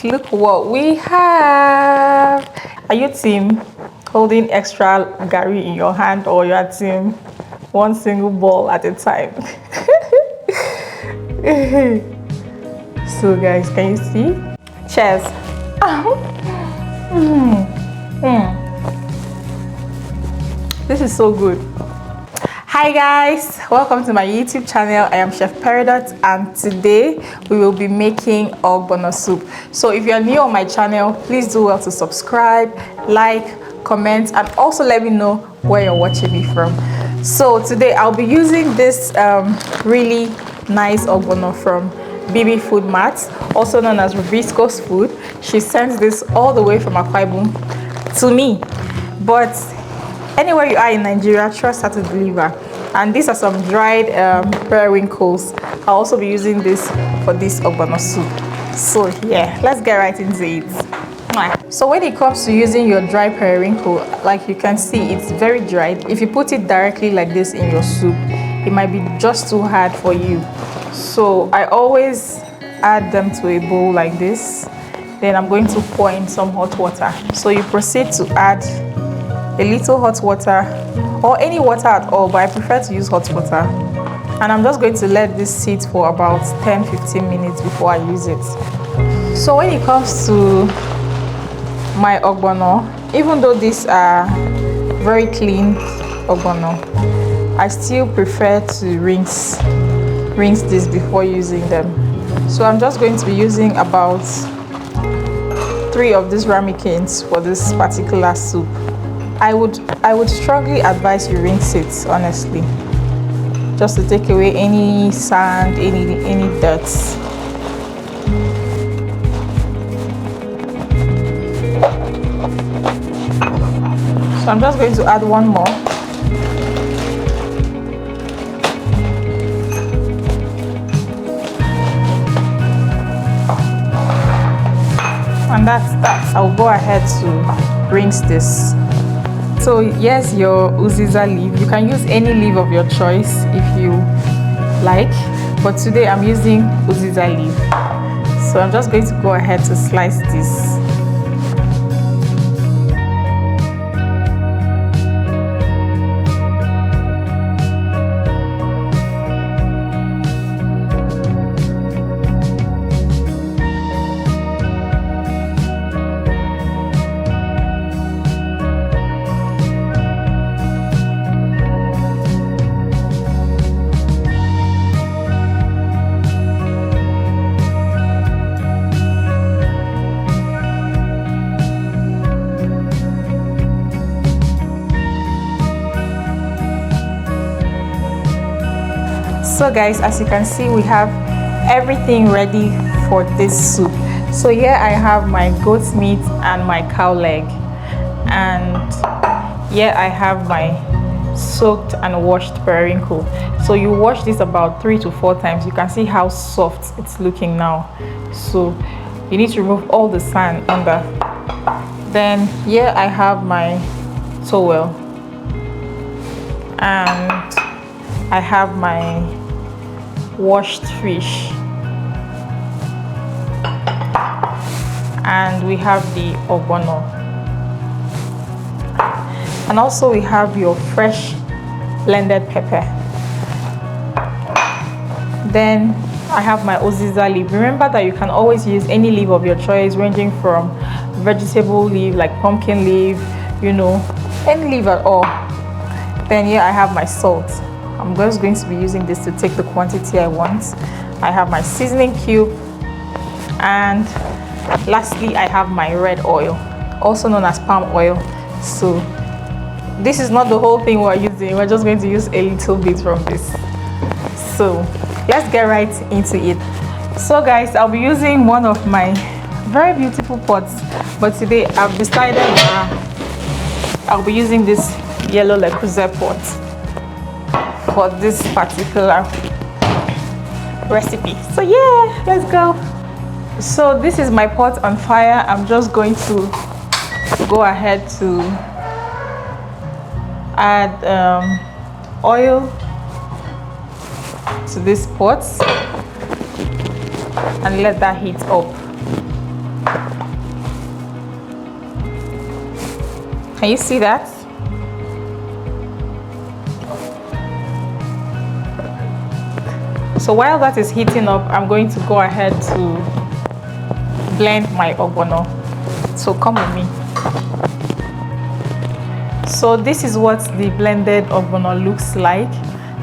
look what we have. Are you team holding extra gari in your hand, or your team one single ball at a time? So guys, can you see? Cheers. This is so good. Hi guys, welcome to my YouTube channel. I am Chef Peridot, and today we will be making Ogbono soup. So if you are new on my channel, please do well to subscribe, like, comment, and also let me know where you're watching me from. So today I'll be using this really nice Ogbono from Bibi Food Mart, also known as Visco's Food. She sends this all the way from Akwa Ibom to me, but anywhere you are in Nigeria, trust her to deliver. And these are some dried periwinkles. I'll also be using this for this Ogbono soup. So yeah, let's get right into it. So when it comes to using your dry periwinkle, like you can see, it's very dried. If you put it directly like this in your soup, it might be just too hard for you. So I always add them to a bowl like this. Then I'm going to pour in some hot water. So you proceed to add a little hot water, or any water at all, but I prefer to use hot water. And I'm just going to let this sit for about 10-15 minutes before I use it. So when it comes to my Ogbono, even though these are very clean Ogbono, I still prefer to rinse this before using them. So I'm just going to be using about 3 of these ramekins for this particular soup. I would strongly advise you rinse it, honestly, just to take away any sand, any dirt. So I'm just going to add one more. And that's that. I'll go ahead to rinse this. So yes, your uziza leaf. You can use any leaf of your choice if you like, but today I'm using uziza leaf. So I'm just going to go ahead to slice this. So guys, as you can see, we have everything ready for this soup. So here I have my goat's meat and my cow leg, and here I have my soaked and washed periwinkle. So you wash this about 3 to 4 times. You can see how soft it's looking now. So you need to remove all the sand under. Then here I have my towel, and I have my washed fish, and we have the Ogbono, and also we have your fresh blended pepper. Then I have my uziza leaf. Remember that you can always use any leaf of your choice, ranging from vegetable leaf like pumpkin leaf, you know, any leaf at all. Then here I have my salt. I'm just going to be using this to take the quantity I want. I have my seasoning cube, and lastly I have my red oil, also known as palm oil. So this is not the whole thing we're using, we're just going to use a little bit from this. So let's get right into it. So guys, I'll be using one of my very beautiful pots, but today I've decided I'll be using this yellow Le Creuset pot for this particular recipe. So yeah, let's go. So this is my pot on fire. I'm just going to go ahead to add oil to this pot and let that heat up. Can you see that? So while that is heating up, I'm going to go ahead to blend my ogbono. So come with me. So this is what the blended ogbono looks like.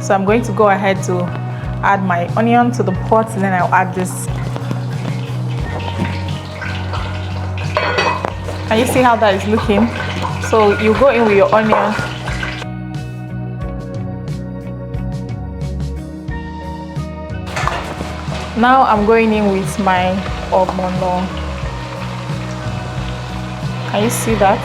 So I'm going to go ahead to add my onion to the pot, and then I'll add this. Can you see how that is looking? So you go in with your onion. Now I'm going in with my ogbono. Can you see that?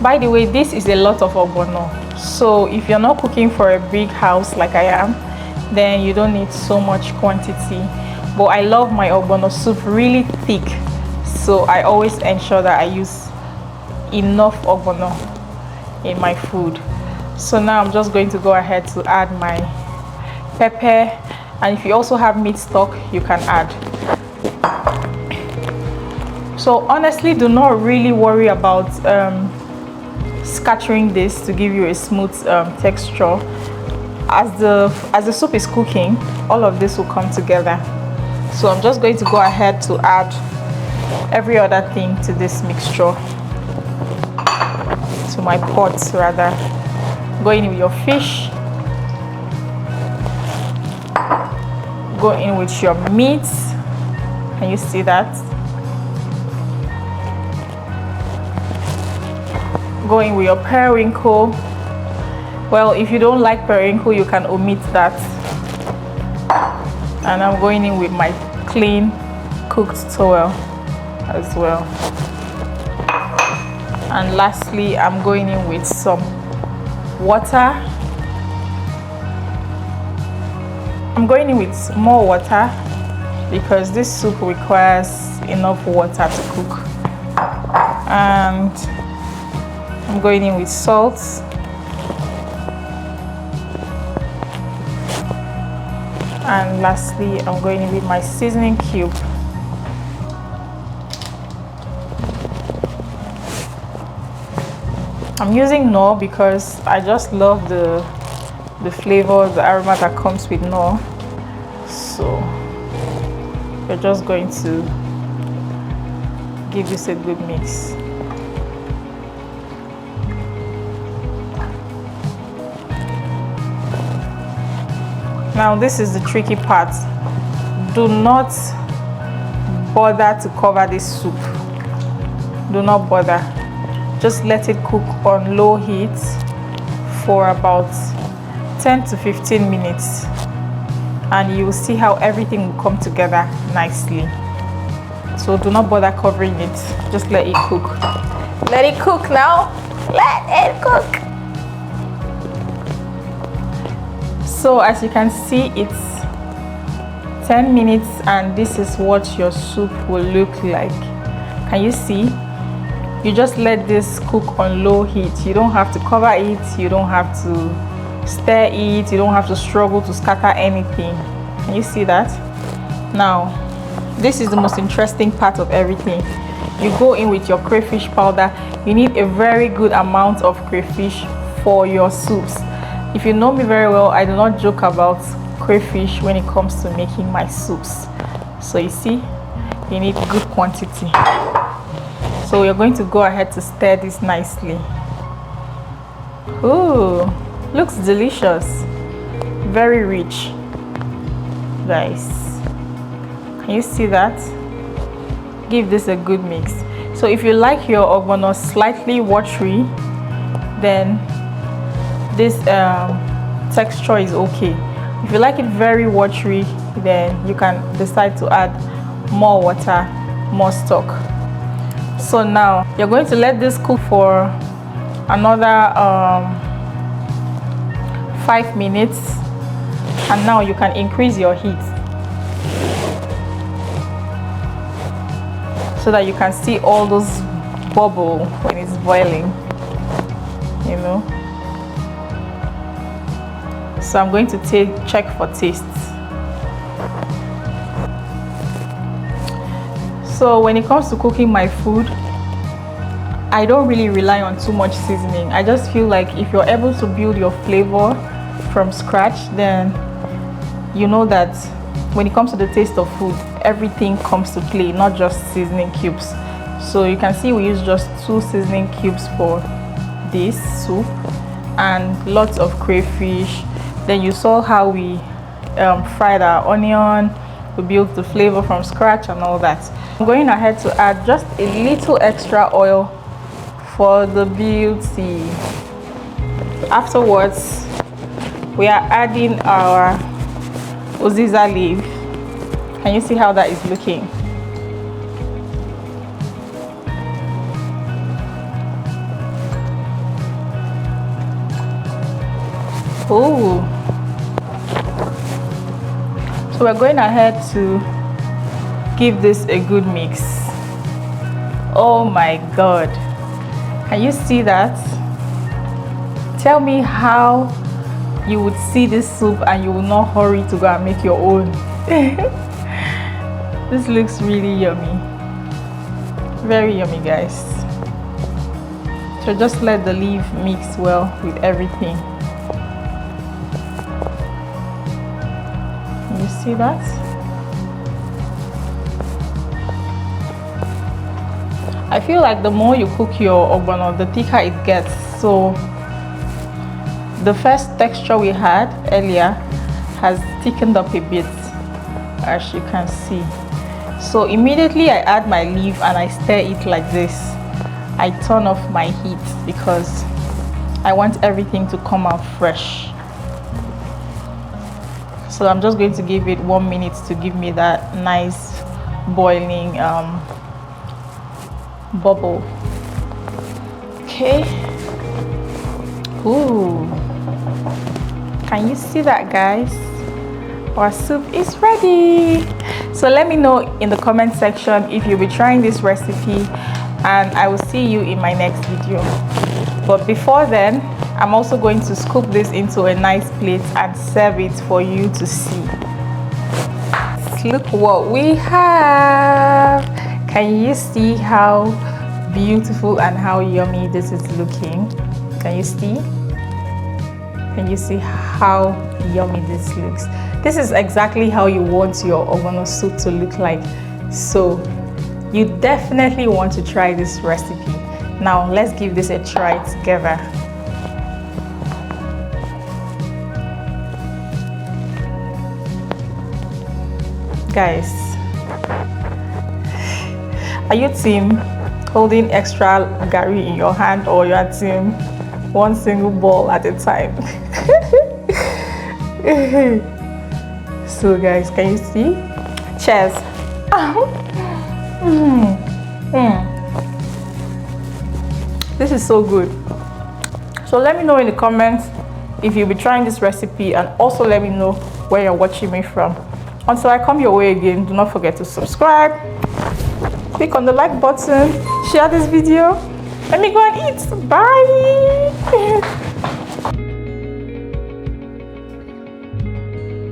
By the way, this is a lot of ogbono. So if you're not cooking for a big house like I am, then you don't need so much quantity. But I love my ogbono soup really thick. So I always ensure that I use enough ogbono in my food. So now I'm just going to go ahead to add my pepper, and if you also have meat stock, you can add. So honestly, do not really worry about scattering this to give you a smooth texture. As the soup is cooking, all of this will come together. So I'm just going to go ahead to add every other thing to this mixture, to my pot rather. Go in with your fish, go in with your meat. Can you see that? Go in with your periwinkle. Well, if you don't like periwinkle, you can omit that. And I'm going in with my clean cooked towel as well. And lastly, I'm going in with some water. I'm going in with more water because this soup requires enough water to cook. And I'm going in with salt. And lastly, I'm going in with my seasoning cube. I'm using Knorr because I just love the flavor, the aroma that comes with Knorr. So we're just going to give this a good mix. Now this is the tricky part. Do not bother to cover this soup. Do not bother. Just let it cook on low heat for about 10 to 15 minutes, and you will see how everything will come together nicely. So do not bother covering it. Just let it cook. Let it cook now. Let it cook. So as you can see, it's 10 minutes and this is what your soup will look like. Can you see? You just let this cook on low heat. You don't have to cover it, you don't have to stir it, you don't have to struggle to scatter anything. Can you see that? Now this is the most interesting part of everything. You go in with your crayfish powder. You need a very good amount of crayfish for your soups. If you know me very well, I do not joke about crayfish when it comes to making my soups. So you see, you need good quantity. So we're going to go ahead to stir this nicely. Ooh, looks delicious. Very rich, guys. Can you see that? Give this a good mix. So if you like your ogbono slightly watery, then this texture is okay. If you like it very watery, then you can decide to add more water, more stock. So now you're going to let this cook for another 5 minutes, and now you can increase your heat so that you can see all those bubble when it's boiling, you know. So I'm going to check for taste. So when it comes to cooking my food, I don't really rely on too much seasoning. I just feel like if you're able to build your flavor from scratch, then you know that when it comes to the taste of food, everything comes to play, not just seasoning cubes. So you can see we use just 2 seasoning cubes for this soup and lots of crayfish. Then you saw how we fried our onion, we built the flavor from scratch and all that. I'm going ahead to add just a little extra oil for the beauty. Afterwards, we are adding our uziza leaf. Can you see how that is looking? Oh, so we're going ahead to give this a good mix. Oh my god, can you see that? Tell me how you would see this soup and you will not hurry to go and make your own. This looks really yummy, very yummy, guys. So just let the leaf mix well with everything. You see that? I feel like the more you cook your ogbono, the thicker it gets. So the first texture we had earlier has thickened up a bit, as you can see. So immediately I add my leaf and I stir it like this. I turn off my heat because I want everything to come out fresh. So I'm just going to give it 1 minute to give me that nice boiling bubble. Okay. Ooh, can you see that, guys? Our soup is ready. So let me know in the comment section if you'll be trying this recipe, and I will see you in my next video. But before then, I'm also going to scoop this into a nice plate and serve it for you to see. Look what we have. Can you see how beautiful and how yummy this is looking? Can you see? Can you see how yummy this looks? This is exactly how you want your ogbono soup to look like. So you definitely want to try this recipe. Now let's give this a try together. Guys, are you team holding extra gari in your hand, or you are team one single ball at a time? So guys, can you see? Cheers. This is so good. So let me know in the comments if you'll be trying this recipe, and also let me know where you're watching me from. Until I come your way again, do not forget to subscribe, click on the like button, share this video. Let me go and eat. Bye.